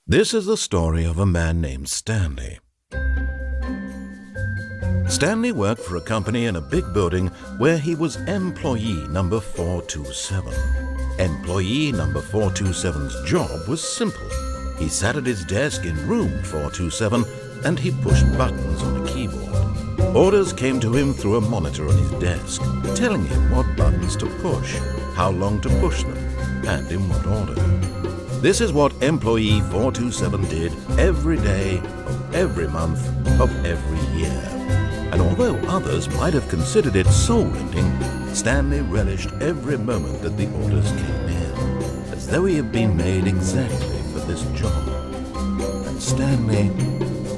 This is the story of a man named Stanley. Stanley worked for a company in a big building where he was employee number 427. Employee number 427's job was simple. He sat at his desk in room 427 and he pushed buttons on a keyboard. Orders came to him through a monitor on his desk, telling him what buttons to push, how long to push them, and in what order. This is what employee 427 did every day of every month of every year. And although others might have considered it soul-rending, Stanley relished every moment that the orders came in, as though he had been made exactly for this job. And Stanley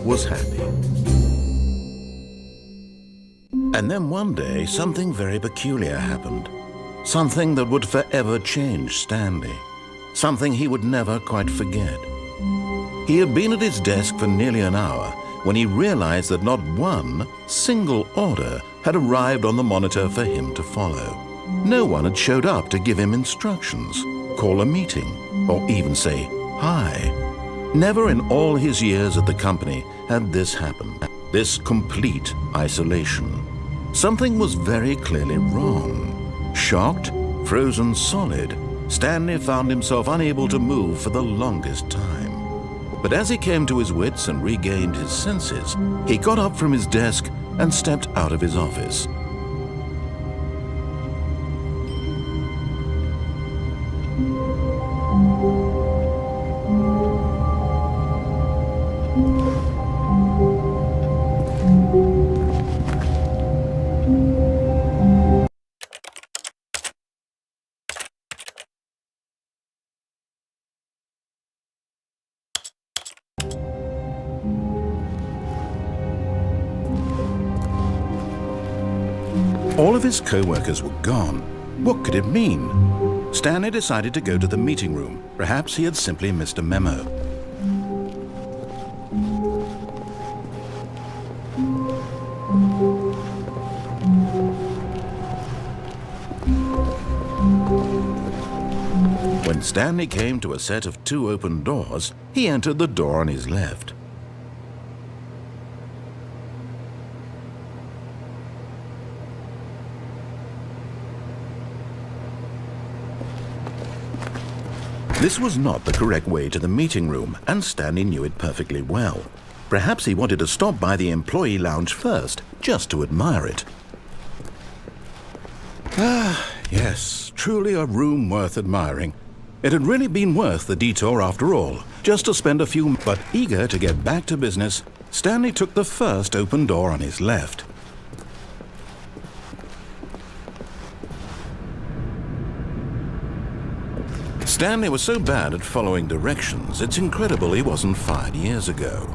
was happy. And then one day, something very peculiar happened. Something that would forever change Stanley. Something he would never quite forget. He had been at his desk for nearly an hour when he realized that not one single order had arrived on the monitor for him to follow. No one had showed up to give him instructions, call a meeting, or even say hi. Never in all his years at the company had this happened, this complete isolation. Something was very clearly wrong. Shocked, frozen solid, Stanley found himself unable to move for the longest time. But as he came to his wits and regained his senses, he got up from his desk and stepped out of his office. All of his co-workers were gone. What could it mean? Stanley decided to go to the meeting room. Perhaps he had simply missed a memo. When Stanley came to a set of 2 open doors, he entered the door on his left. This was not the correct way to the meeting room, and Stanley knew it perfectly well. Perhaps he wanted to stop by the employee lounge first, just to admire it. Ah, yes, truly a room worth admiring. It had really been worth the detour after all, just to spend a few. But eager to get back to business, Stanley took the first open door on his left. Stanley was so bad at following directions, it's incredible he wasn't fired years ago.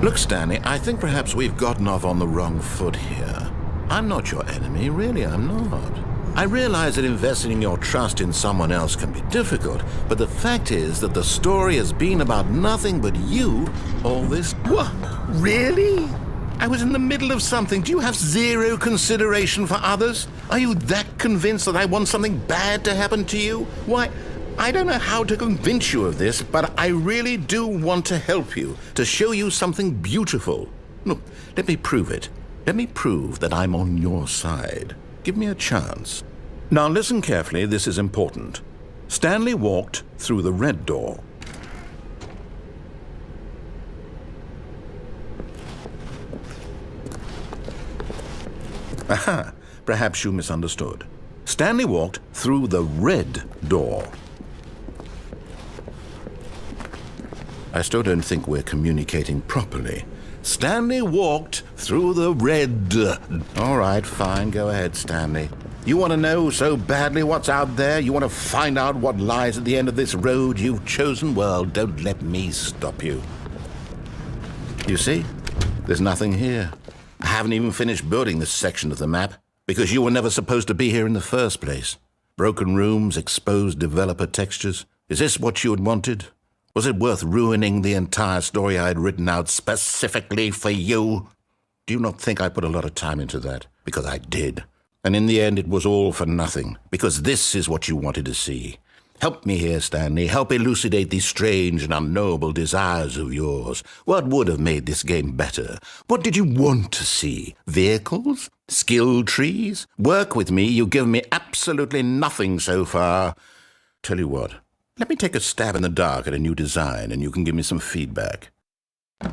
Look, Stanley, I think perhaps we've gotten off on the wrong foot here. I'm not your enemy, really, I'm not. I realize that investing your trust in someone else can be difficult, but the fact is that the story has been about nothing but you all this. What? Really? I was in the middle of something. Do you have zero consideration for others? Are you that convinced that I want something bad to happen to you? Why, I don't know how to convince you of this, but I really do want to help you, to show you something beautiful. Look, let me prove it. Let me prove that I'm on your side. Give me a chance. Now listen carefully, this is important. Stanley walked through the red door. Aha, perhaps you misunderstood. Stanley walked through the red door. I still don't think we're communicating properly. Stanley walked through the red. All right, fine, go ahead, Stanley. You want to know so badly what's out there? You want to find out what lies at the end of this road you've chosen? Well, don't let me stop you. You see, there's nothing here. I haven't even finished building this section of the map, because you were never supposed to be here in the first place. Broken rooms, exposed developer textures. Is this what you had wanted? Was it worth ruining the entire story I had written out specifically for you? Do you not think I put a lot of time into that? Because I did. And in the end, it was all for nothing, because this is what you wanted to see. Help me here, Stanley. Help elucidate these strange and unknowable desires of yours. What would have made this game better? What did you want to see? Vehicles? Skill trees? Work with me. You've given me absolutely nothing so far. Tell you what, let me take a stab in the dark at a new design, and you can give me some feedback.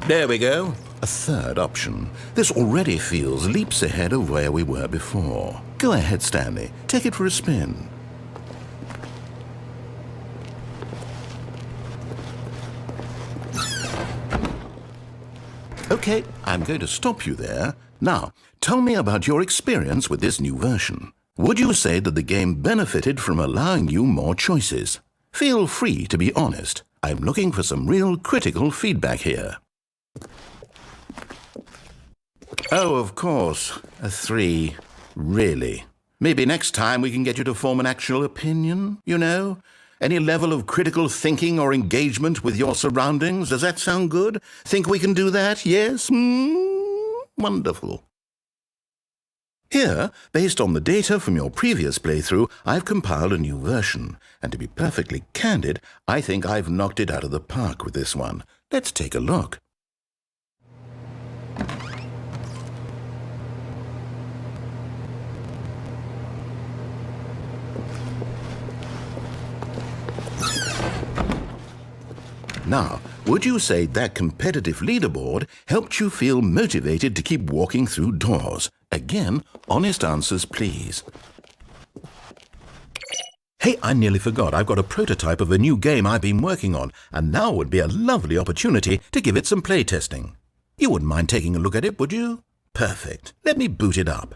There we go. A third option. This already feels leaps ahead of where we were before. Go ahead, Stanley. Take it for a spin. Okay, I'm going to stop you there. Now, tell me about your experience with this new version. Would you say that the game benefited from allowing you more choices? Feel free to be honest. I'm looking for some real critical feedback here. Oh, of course. A 3. Really? Maybe next time we can get you to form an actual opinion, you know? Any level of critical thinking or engagement with your surroundings? Does that sound good? Think we can do that? Yes? Wonderful. Here, based on the data from your previous playthrough, I've compiled a new version. And to be perfectly candid, I think I've knocked it out of the park with this one. Let's take a look. Now, would you say that competitive leaderboard helped you feel motivated to keep walking through doors? Again, honest answers, please. Hey, I nearly forgot. I've got a prototype of a new game I've been working on, and now would be a lovely opportunity to give it some playtesting. You wouldn't mind taking a look at it, would you? Perfect. Let me boot it up.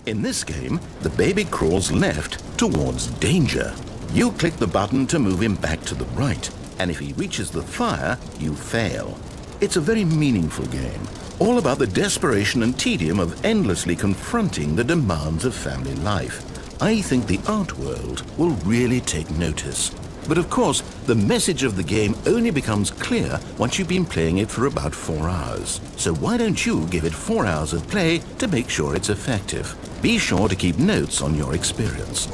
In this game, the baby crawls left towards danger. You click the button to move him back to the right, and if he reaches the fire, you fail. It's a very meaningful game, all about the desperation and tedium of endlessly confronting the demands of family life. I think the art world will really take notice. But of course, the message of the game only becomes clear once you've been playing it for about 4 hours. So why don't you give it 4 hours of play to make sure it's effective? Be sure to keep notes on your experience.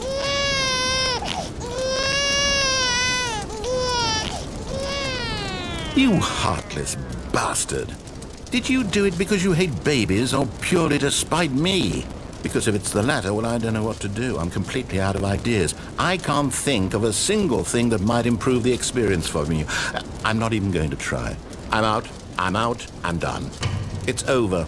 You heartless bastard! Did you do it because you hate babies or purely to spite me? Because if it's the latter, well, I don't know what to do. I'm completely out of ideas. I can't think of a single thing that might improve the experience for me. I'm not even going to try. I'm out, I'm done. It's over.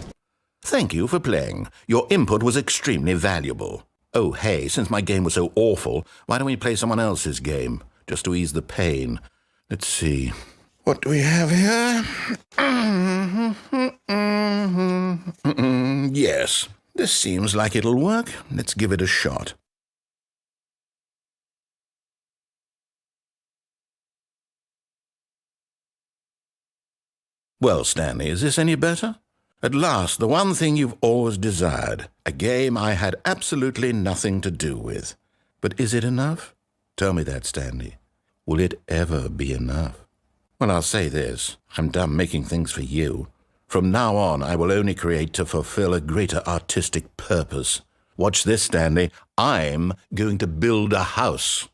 Thank you for playing. Your input was extremely valuable. Oh, hey, since my game was so awful, why don't we play someone else's game, just to ease the pain? Let's see. What do we have here? Yes. This seems like it'll work. Let's give it a shot. Well, Stanley, is this any better? At last, the one thing you've always desired. A game I had absolutely nothing to do with. But is it enough? Tell me that, Stanley. Will it ever be enough? Well, I'll say this. I'm done making things for you. From now on, I will only create to fulfill a greater artistic purpose. Watch this, Stanley. I'm going to build a house.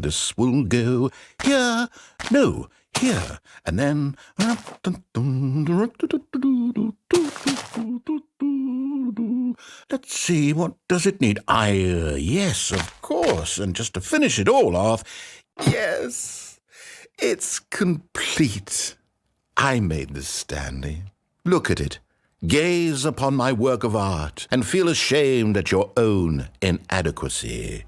This will go here, no, here, and then... Let's see, what does it need? Yes, of course, and just to finish it all off, yes, it's complete. I made this, Stanley. Look at it. Gaze upon my work of art and feel ashamed at your own inadequacy.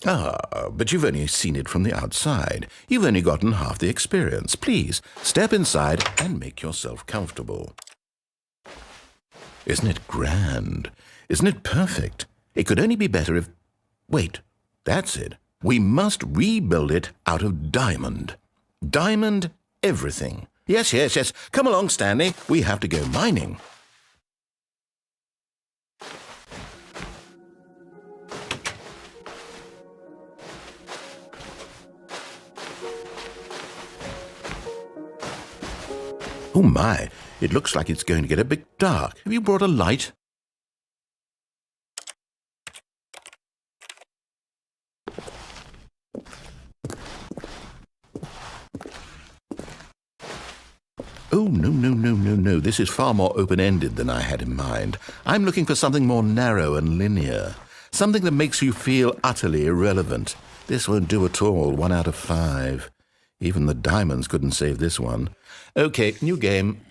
Ah, but you've only seen it from the outside. You've only gotten half the experience. Please, step inside and make yourself comfortable. Isn't it grand? Isn't it perfect? It could only be better if... Wait, that's it. We must rebuild it out of diamond. Diamond everything. Yes. Come along, Stanley. We have to go mining. Oh my, it looks like it's going to get a bit dark. Have you brought a light? Oh, no. This is far more open-ended than I had in mind. I'm looking for something more narrow and linear. Something that makes you feel utterly irrelevant. This won't do at all. 1 out of 5. Even the diamonds couldn't save this one. Okay, new game.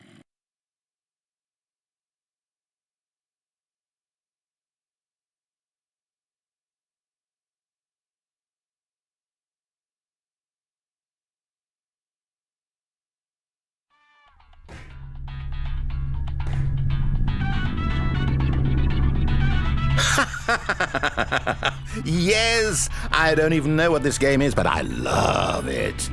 Yes! I don't even know what this game is, but I love it.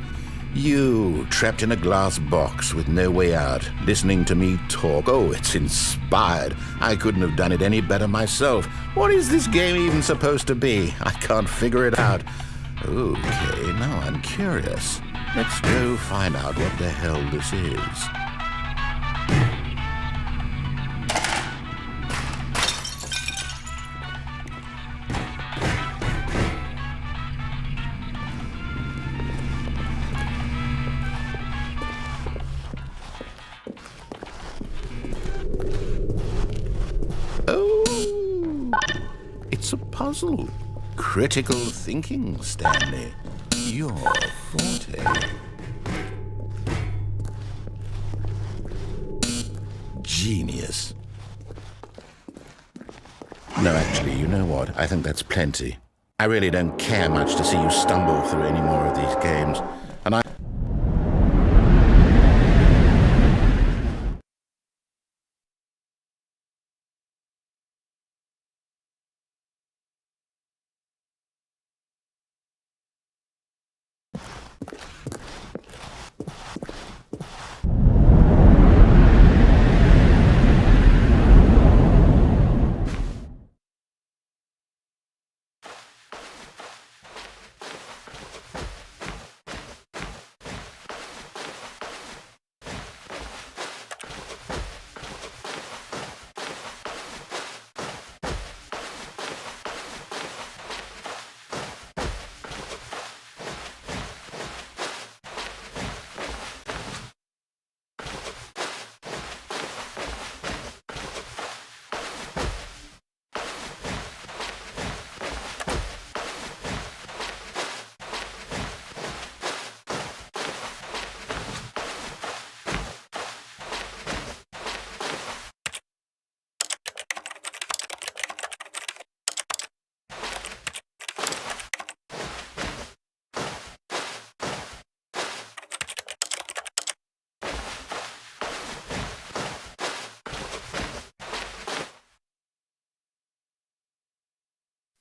You, trapped in a glass box with no way out, listening to me talk. Oh, it's inspired. I couldn't have done it any better myself. What is this game even supposed to be? I can't figure it out. Okay, now I'm curious. Let's go find out what the hell this is. It's a puzzle. Critical thinking, Stanley. Your forte. Genius. No, actually, you know what? I think that's plenty. I really don't care much to see you stumble through any more of these games. And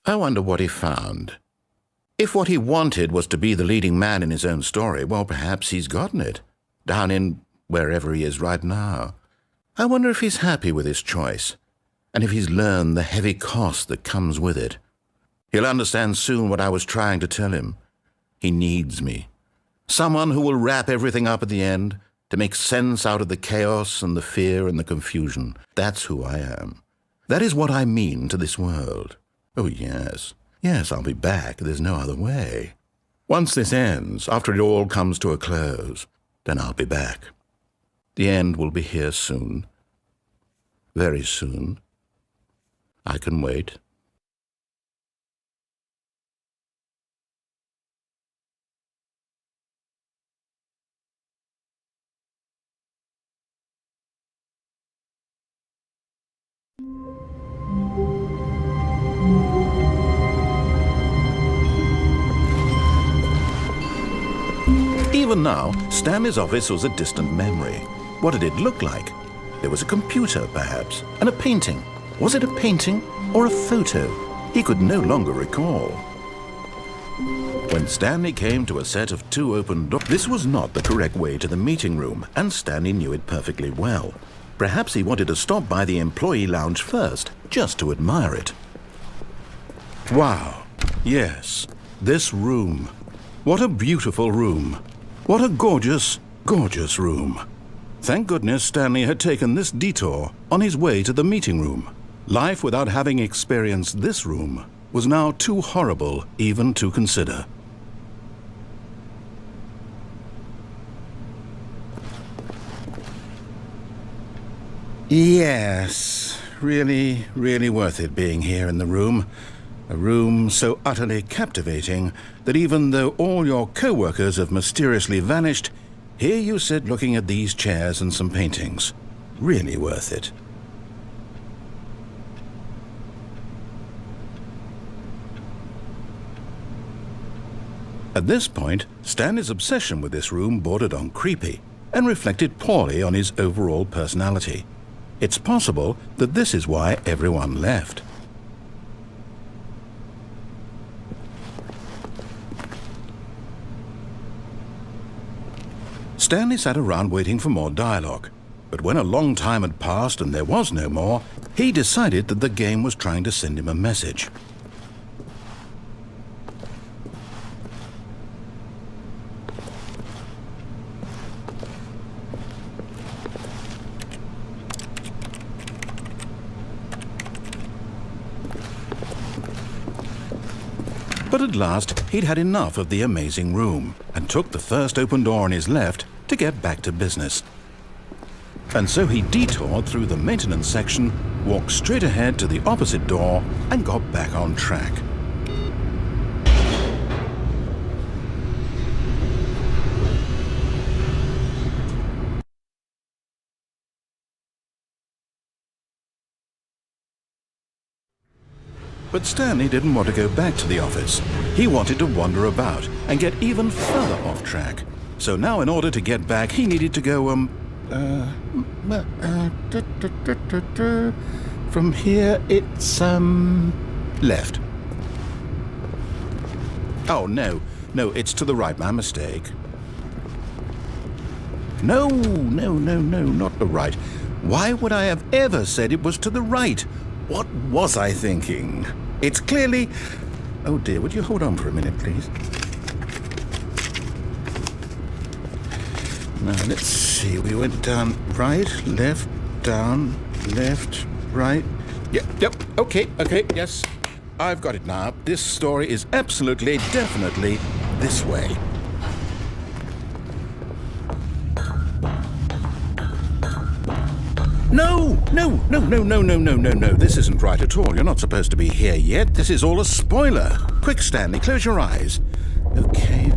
I wonder what he found. If what he wanted was to be the leading man in his own story, well, perhaps he's gotten it, down in wherever he is right now. I wonder if he's happy with his choice, and if he's learned the heavy cost that comes with it. He'll understand soon what I was trying to tell him. He needs me. Someone who will wrap everything up at the end, to make sense out of the chaos and the fear and the confusion. That's who I am. That is what I mean to this world. Oh, yes. Yes, I'll be back. There's no other way. Once this ends, after it all comes to a close, then I'll be back. The end will be here soon. Very soon. I can wait. Even now, Stanley's office was a distant memory. What did it look like? There was a computer, perhaps, and a painting. Was it a painting or a photo? He could no longer recall. When Stanley came to a set of 2 open doors, this was not the correct way to the meeting room, and Stanley knew it perfectly well. Perhaps he wanted to stop by the employee lounge first, just to admire it. Wow. Yes, this room. What a beautiful room. What a gorgeous, gorgeous room. Thank goodness Stanley had taken this detour on his way to the meeting room. Life without having experienced this room was now too horrible even to consider. Yes, really worth it being here in the room. A room so utterly captivating that even though all your co-workers have mysteriously vanished, here you sit looking at these chairs and some paintings. Really worth it. At this point, Stanley's obsession with this room bordered on creepy and reflected poorly on his overall personality. It's possible that this is why everyone left. Stanley sat around waiting for more dialogue, but when a long time had passed and there was no more, he decided that the game was trying to send him a message. But at last, he'd had enough of the amazing room and took the first open door on his left to get back to business. And so he detoured through the maintenance section, walked straight ahead to the opposite door, and got back on track. But Stanley didn't want to go back to the office. He wanted to wander about and get even further off track. So now in order to get back, he needed to go, from here it's, left. Oh, no, it's to the right, my mistake. No, not the right. Why would I have ever said it was to the right? What was I thinking? It's clearly... Oh dear, would you hold on for a minute, please? Now, let's see. We went down right, left, down, left, right. Yep, okay, yes. I've got it now. This story is absolutely, definitely this way. No! This isn't right at all. You're not supposed to be here yet. This is all a spoiler. Quick, Stanley, close your eyes. Okay.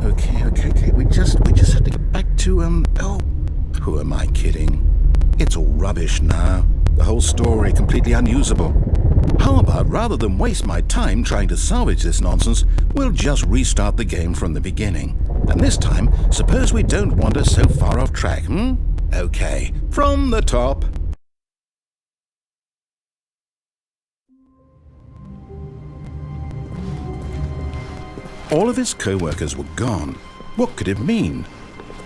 We just have to get back to, oh, who am I kidding? It's all rubbish now. The whole story completely unusable. How about, rather than waste my time trying to salvage this nonsense, we'll just restart the game from the beginning. And this time, suppose we don't wander so far off track, Okay, from the top. All of his co-workers were gone. What could it mean?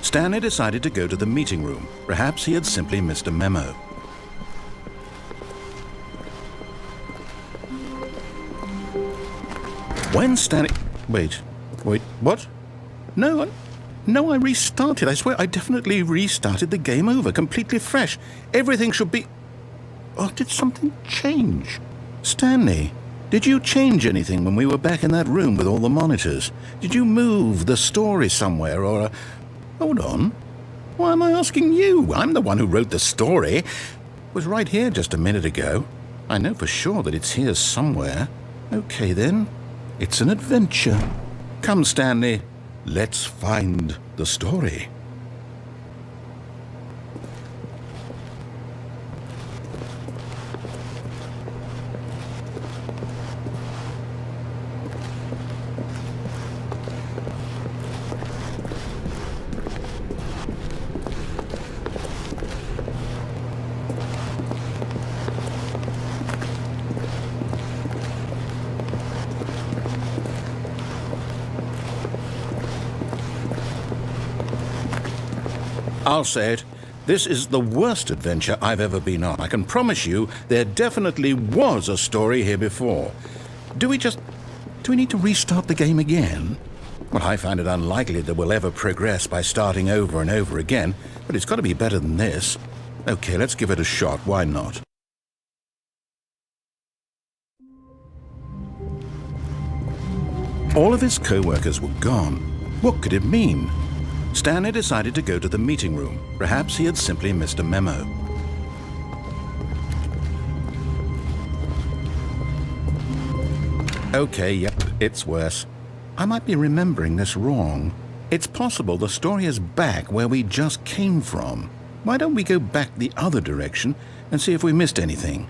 Stanley decided to go to the meeting room. Perhaps he had simply missed a memo. When Stanley... Wait, what? No, I restarted. I swear I definitely restarted the game over, completely fresh. Everything should be... Oh, did something change? Stanley... Did you change anything when we were back in that room with all the monitors? Did you move the story somewhere or... Hold on. Why am I asking you? I'm the one who wrote the story. It was right here just a minute ago. I know for sure that it's here somewhere. Okay then. It's an adventure. Come, Stanley. Let's find the story. I'll say it. This is the worst adventure I've ever been on. I can promise you there definitely was a story here before. Do we need to restart the game again? Well, I find it unlikely that we'll ever progress by starting over and over again, but it's got to be better than this. Okay, let's give it a shot. Why not? All of his co-workers were gone. What could it mean? Stanley decided to go to the meeting room. Perhaps he had simply missed a memo. Okay, yep, it's worse. I might be remembering this wrong. It's possible the story is back where we just came from. Why don't we go back the other direction and see if we missed anything?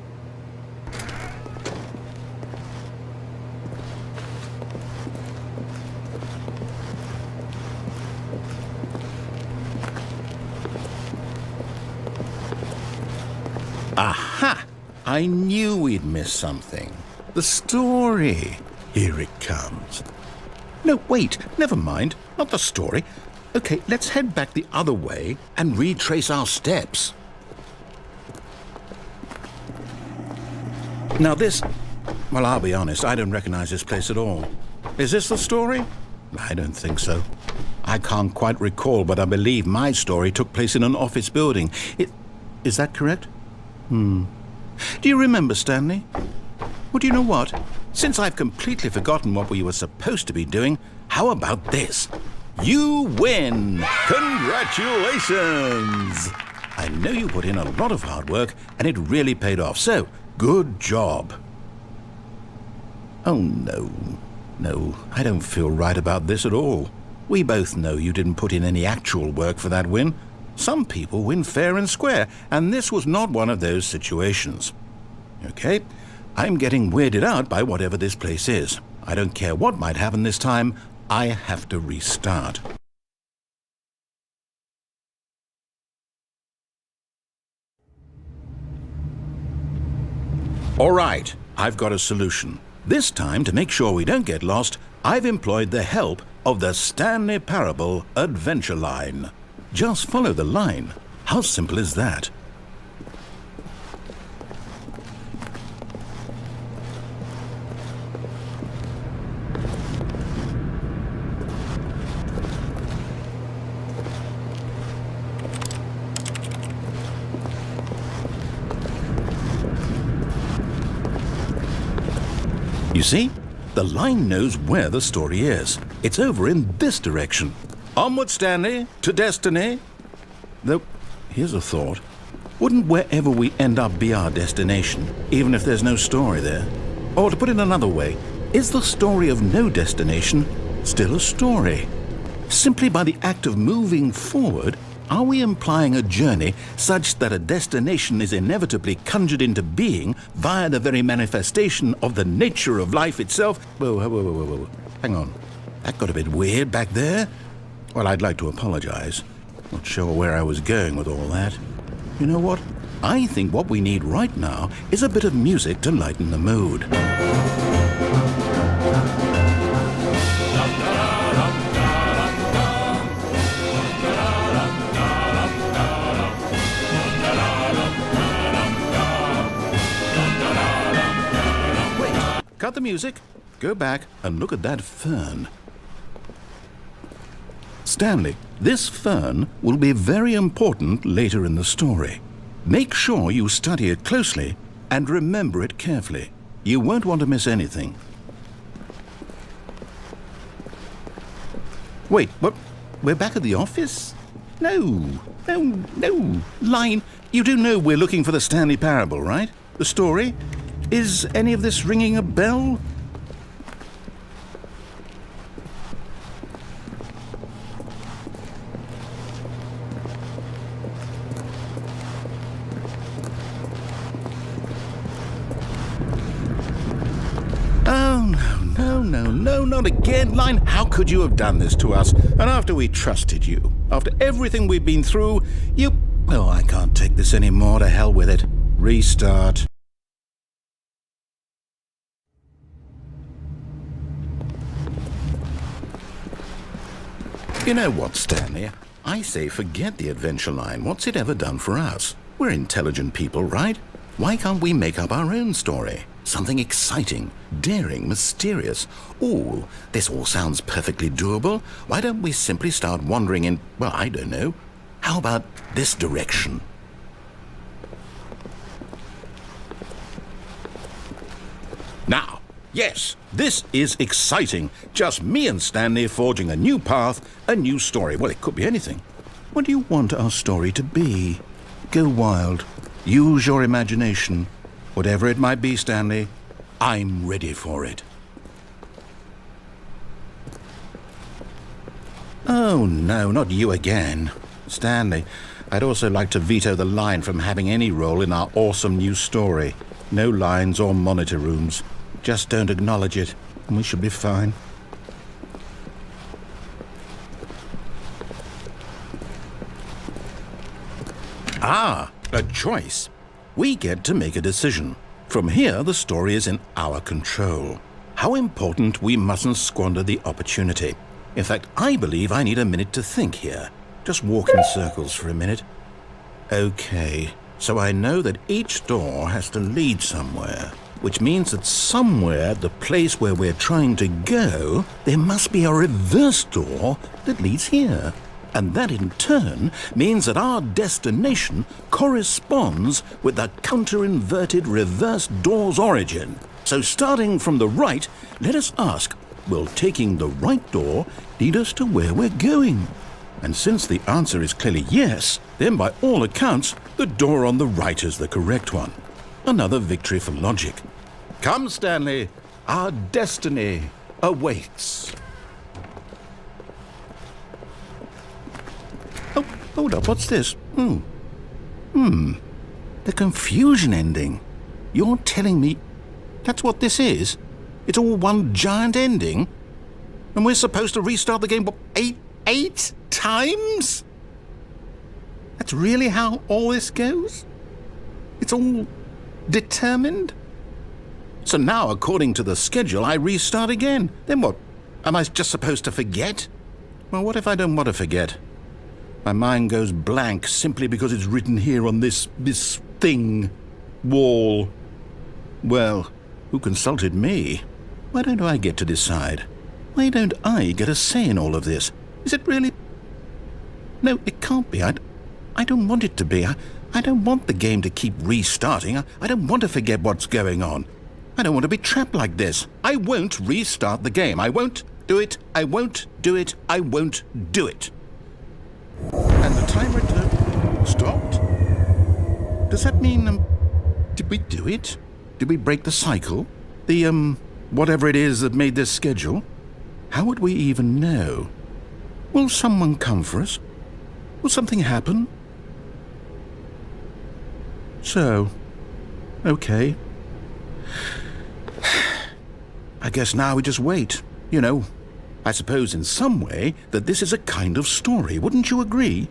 Aha! I knew we'd missed something. The story. Here it comes. No, wait, never mind. Not the story. Okay, let's head back the other way and retrace our steps. Now this... Well, I'll be honest, I don't recognize this place at all. Is this the story? I don't think so. I can't quite recall, but I believe my story took place in an office building. Is that correct? Do you remember, Stanley? Well, do you know what? Since I've completely forgotten what we were supposed to be doing, how about this? You win! Congratulations! I know you put in a lot of hard work, and it really paid off, so good job. Oh, no. No, I don't feel right about this at all. We both know you didn't put in any actual work for that win. Some people win fair and square, and this was not one of those situations. Okay, I'm getting weirded out by whatever this place is. I don't care what might happen this time, I have to restart. All right, I've got a solution. This time, to make sure we don't get lost, I've employed the help of the Stanley Parable adventure line. Just follow the line. How simple is that? You see? The line knows where the story is. It's over in this direction. Onward, Stanley, to destiny. Though, here's a thought. Wouldn't wherever we end up be our destination, even if there's no story there? Or to put it another way, is the story of no destination still a story? Simply by the act of moving forward, are we implying a journey such that a destination is inevitably conjured into being via the very manifestation of the nature of life itself? Whoa. Hang on. That got a bit weird back there. Well, I'd like to apologize. Not sure where I was going with all that. You know what? I think what we need right now is a bit of music to lighten the mood. Wait, cut the music. Go back and look at that fern. Stanley, this fern will be very important later in the story. Make sure you study it closely and remember it carefully. You won't want to miss anything. Wait, what? We're back at the office? No. Line, you do know we're looking for the Stanley Parable, right? The story? Is any of this ringing a bell? No, not again, Line. How could you have done this to us? And after we trusted you, after everything we've been through, you... Oh, I can't take this anymore. To hell with it. Restart. You know what, Stanley? I say forget the adventure line. What's it ever done for us? We're intelligent people, right? Why can't we make up our own story? Something exciting, daring, mysterious. Ooh, this all sounds perfectly doable. Why don't we simply start wandering in, well, I don't know. How about this direction? Now, yes, this is exciting. Just me and Stanley forging a new path, a new story. Well, it could be anything. What do you want our story to be? Go wild. Use your imagination. Whatever it might be, Stanley, I'm ready for it. Oh, no, not you again. Stanley, I'd also like to veto the line from having any role in our awesome new story. No lines or monitor rooms. Just don't acknowledge it, and we should be fine. Ah, a choice. We get to make a decision. From here, the story is in our control. How important we mustn't squander the opportunity. In fact, I believe I need a minute to think here. Just walk in circles for a minute. Okay, so I know that each door has to lead somewhere, which means that somewhere at the place where we're trying to go, there must be a reverse door that leads here. And that in turn means that our destination corresponds with the counter-inverted reverse door's origin. So starting from the right, let us ask, will taking the right door lead us to where we're going? And since the answer is clearly yes, then by all accounts, the door on the right is the correct one. Another victory for logic. Come, Stanley, our destiny awaits. Oh, hold up, what's this? The confusion ending. You're telling me that's what this is? It's all one giant ending? And we're supposed to restart the game, what, eight times? That's really how all this goes? It's all determined? So now, according to the schedule, I restart again. Then what? Am I just supposed to forget? Well, what if I don't want to forget? My mind goes blank simply because it's written here on this thing, wall. Well, who consulted me? Why don't I get to decide? Why don't I get a say in all of this? Is it really? No, it can't be. I don't want it to be. I don't want the game to keep restarting. I don't want to forget what's going on. I don't want to be trapped like this. I won't restart the game. I won't do it. I won't do it. I won't do it. And the timer stopped? Does that mean, did we do it? Did we break the cycle? The, whatever it is that made this schedule? How would we even know? Will someone come for us? Will something happen? So, okay. I guess now we just wait, you know. I suppose in some way that this is a kind of story, wouldn't you agree?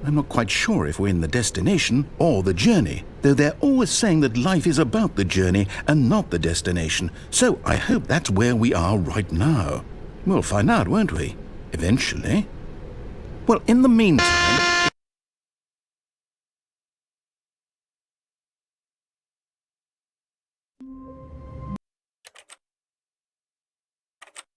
I'm not quite sure if we're in the destination or the journey, though they're always saying that life is about the journey and not the destination, so I hope that's where we are right now. We'll find out, won't we? Eventually. Well, in the meantime...